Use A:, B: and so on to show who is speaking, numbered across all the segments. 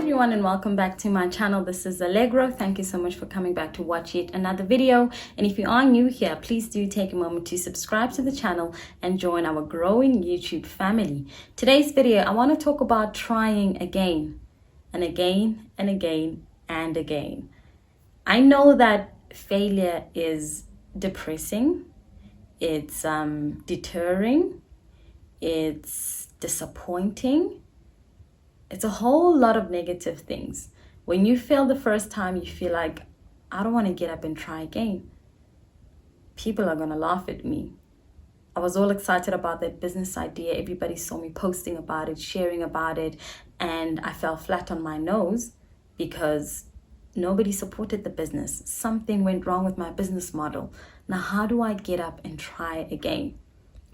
A: everyone and welcome back to my channel. This is Allegro. Thank you so much for coming back to watch yet another video. And if you are new here, please do take a moment to subscribe to the channel and join our growing YouTube family. Today's video, I want to talk about trying again and again and again and again. I know that failure is depressing, it's deterring, it's disappointing. It's a whole lot of negative things. When you fail the first time, you feel like, I don't want to get up and try again. People are going to laugh at me. I was all excited about that business idea. Everybody saw me posting about it, sharing about it, and I fell flat on my nose because nobody supported the business. Something went wrong with my business model. Now, how do I get up and try again?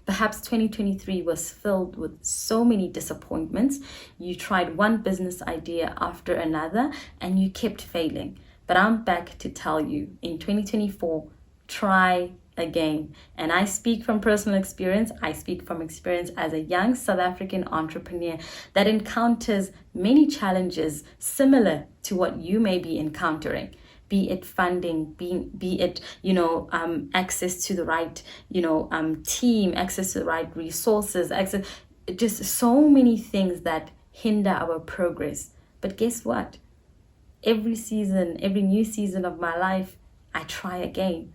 A: Perhaps 2023 was filled with so many disappointments. You tried one business idea after another and you kept failing. But I'm back to tell you, in 2024, try again. And I speak from personal experience. I speak from experience as a young South African entrepreneur that encounters many challenges similar to what you may be encountering. Be it funding, be it, access to the right, team, access to the right resources, just so many things that hinder our progress. But guess what? Every new season of my life, I try again.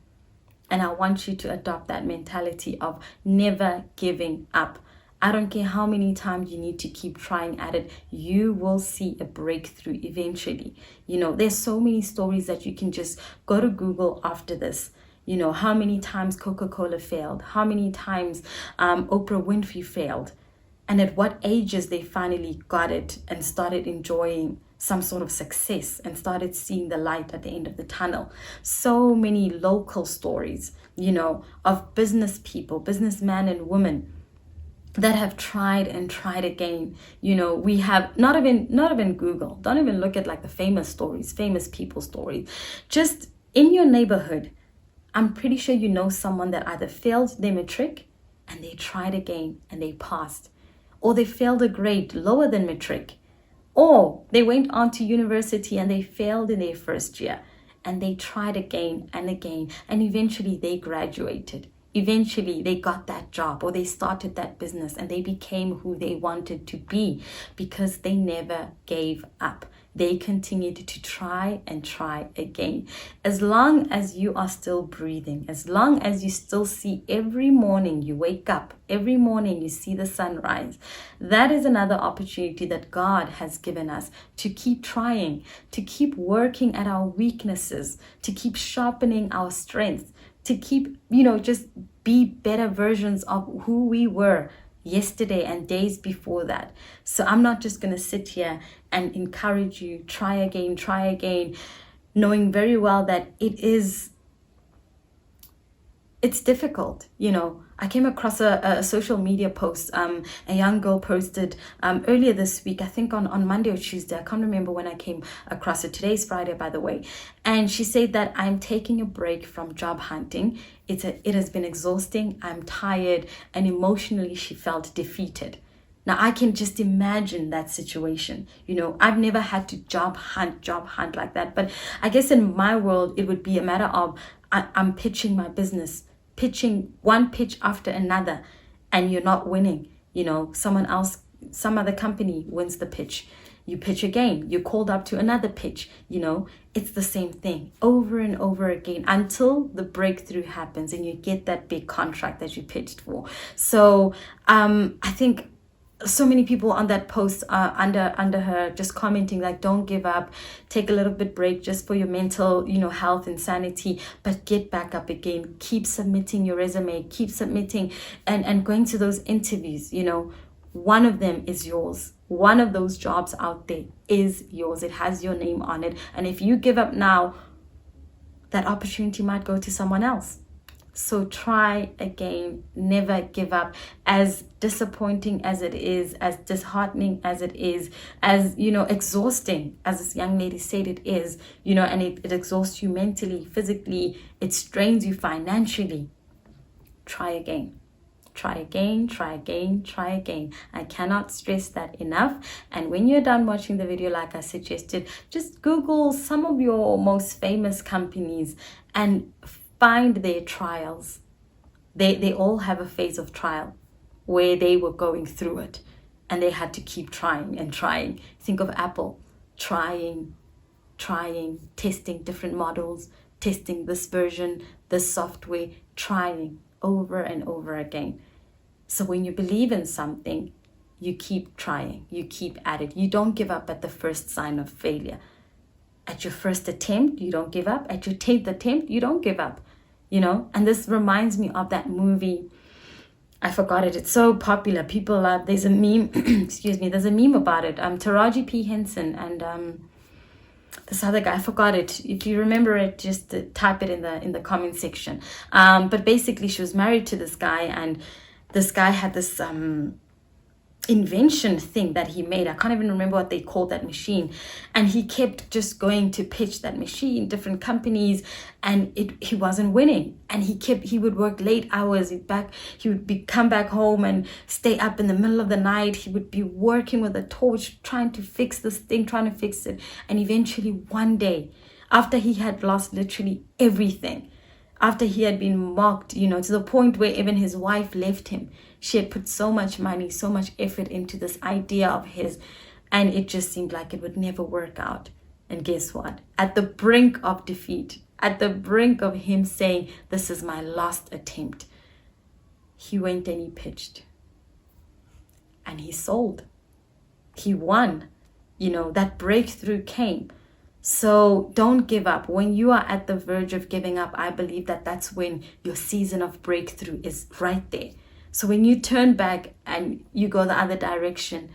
A: And I want you to adopt that mentality of never giving up. I don't care how many times you need to keep trying at it, you will see a breakthrough eventually. There's so many stories that you can just go to Google after this. How many times Coca-Cola failed, how many times Oprah Winfrey failed, and at what ages they finally got it and started enjoying some sort of success and started seeing the light at the end of the tunnel. So many local stories, of business people, businessmen and women that have tried and tried again. We have not even Google. Don't even look at like the famous stories, famous people stories. Just in your neighborhood, I'm pretty sure you know someone that either failed their matric and they tried again and they passed, or they failed a grade lower than matric, or they went on to university and they failed in their first year and they tried again and again, and eventually they graduated. Eventually, they got that job or they started that business and they became who they wanted to be because they never gave up. They continued to try and try again. As long as you are still breathing, as long as you still see every morning you wake up, every morning you see the sunrise, that is another opportunity that God has given us to keep trying, to keep working at our weaknesses, to keep sharpening our strengths, to keep, just be better versions of who we were yesterday and days before that. So I'm not just going to sit here and encourage you, try again, knowing very well that it's difficult. I came across a social media post. A young girl posted earlier this week, I think on Monday or Tuesday. I can't remember when I came across it. Today's Friday, by the way. And she said that I'm taking a break from job hunting. It has been exhausting. I'm tired. And emotionally, she felt defeated. Now, I can just imagine that situation. I've never had to job hunt like that. But I guess in my world, it would be a matter of I'm pitching my business, pitching one pitch after another, and you're not winning. Some other company wins the pitch. You pitch again, you're called up to another pitch. It's the same thing over and over again until the breakthrough happens and you get that big contract that you pitched for. So I think so many people on that post under her just commenting like, don't give up, take a little bit break just for your mental health and sanity, but get back up again, keep submitting your resume, keep submitting and going to those interviews. One of them is yours. One of those jobs out there is yours. It has your name on it, and if you give up now, that opportunity might go to someone else. So try again, never give up. As disappointing as it is, as disheartening as it is, as, exhausting, as this young lady said it is, and it exhausts you mentally, physically, it strains you financially. Try again. Try again, try again, try again. I cannot stress that enough. And when you're done watching the video, like I suggested, just Google some of your most famous companies and find their trials. They all have a phase of trial where they were going through it and they had to keep trying and trying. Think of Apple, trying, testing different models, testing this version, this software, trying over and over again. So when you believe in something, you keep trying, you keep at it. You don't give up at the first sign of failure. At your first attempt, you don't give up. At your 10th attempt, you don't give up. And this reminds me of that movie. I forgot it. It's so popular. People love. There's a meme. Excuse me. There's a meme about it. Taraji P Henson and this other guy. I forgot it. If you remember it, just type it in the comment section. But basically, she was married to this guy, and this guy had this invention thing that he made. I can't even remember what they called that machine, and he kept just going to pitch that machine, different companies, and he wasn't winning. And he would work late hours. He would come back home and stay up in the middle of the night. He would be working with a torch, trying to fix this thing, trying to fix it. And eventually one day, after he had lost literally everything, after he had been mocked, to the point where even his wife left him. She had put so much money, so much effort into this idea of his, and it just seemed like it would never work out. And guess what? At the brink of defeat, at the brink of him saying, this is my last attempt, he went and he pitched. And he sold. He won. That breakthrough came. So don't give up. When you are at the verge of giving up, I believe that that's when your season of breakthrough is right there. So when you turn back and you go the other direction,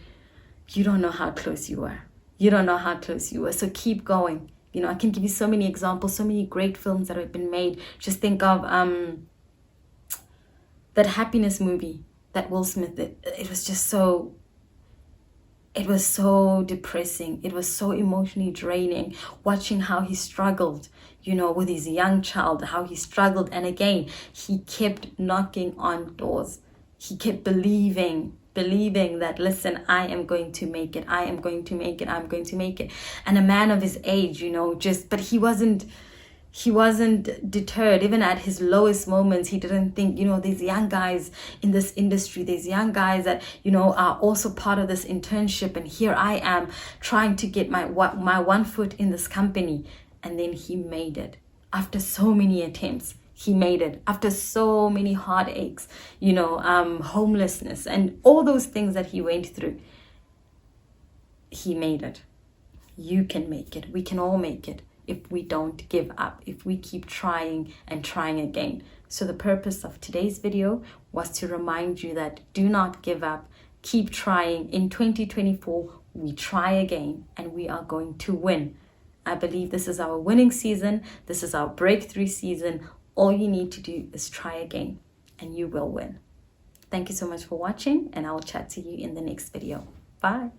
A: you don't know how close you were. You don't know how close you were. So keep going. I can give you so many examples, so many great films that have been made. Just think of that Happiness movie that Will Smith did. It was just so... It was so depressing. It was so emotionally draining, watching how he struggled, with his young child, how he struggled. And again, he kept knocking on doors. He kept believing that, listen, I am going to make it. I am going to make it. I'm going to make it. And a man of his age, but he wasn't deterred. Even at his lowest moments, he didn't think, these young guys in this industry, these young guys that, are also part of this internship. And here I am trying to get my one foot in this company. And then he made it. After so many attempts, he made it. After so many heartaches, homelessness and all those things that he went through, he made it. You can make it. We can all make it. If we don't give up, if we keep trying and trying again. So the purpose of today's video was to remind you that do not give up, keep trying. In 2024, we try again and we are going to win. I believe this is our winning season. This is our breakthrough season. All you need to do is try again and you will win. Thank you so much for watching, and I will chat to you in the next video. Bye.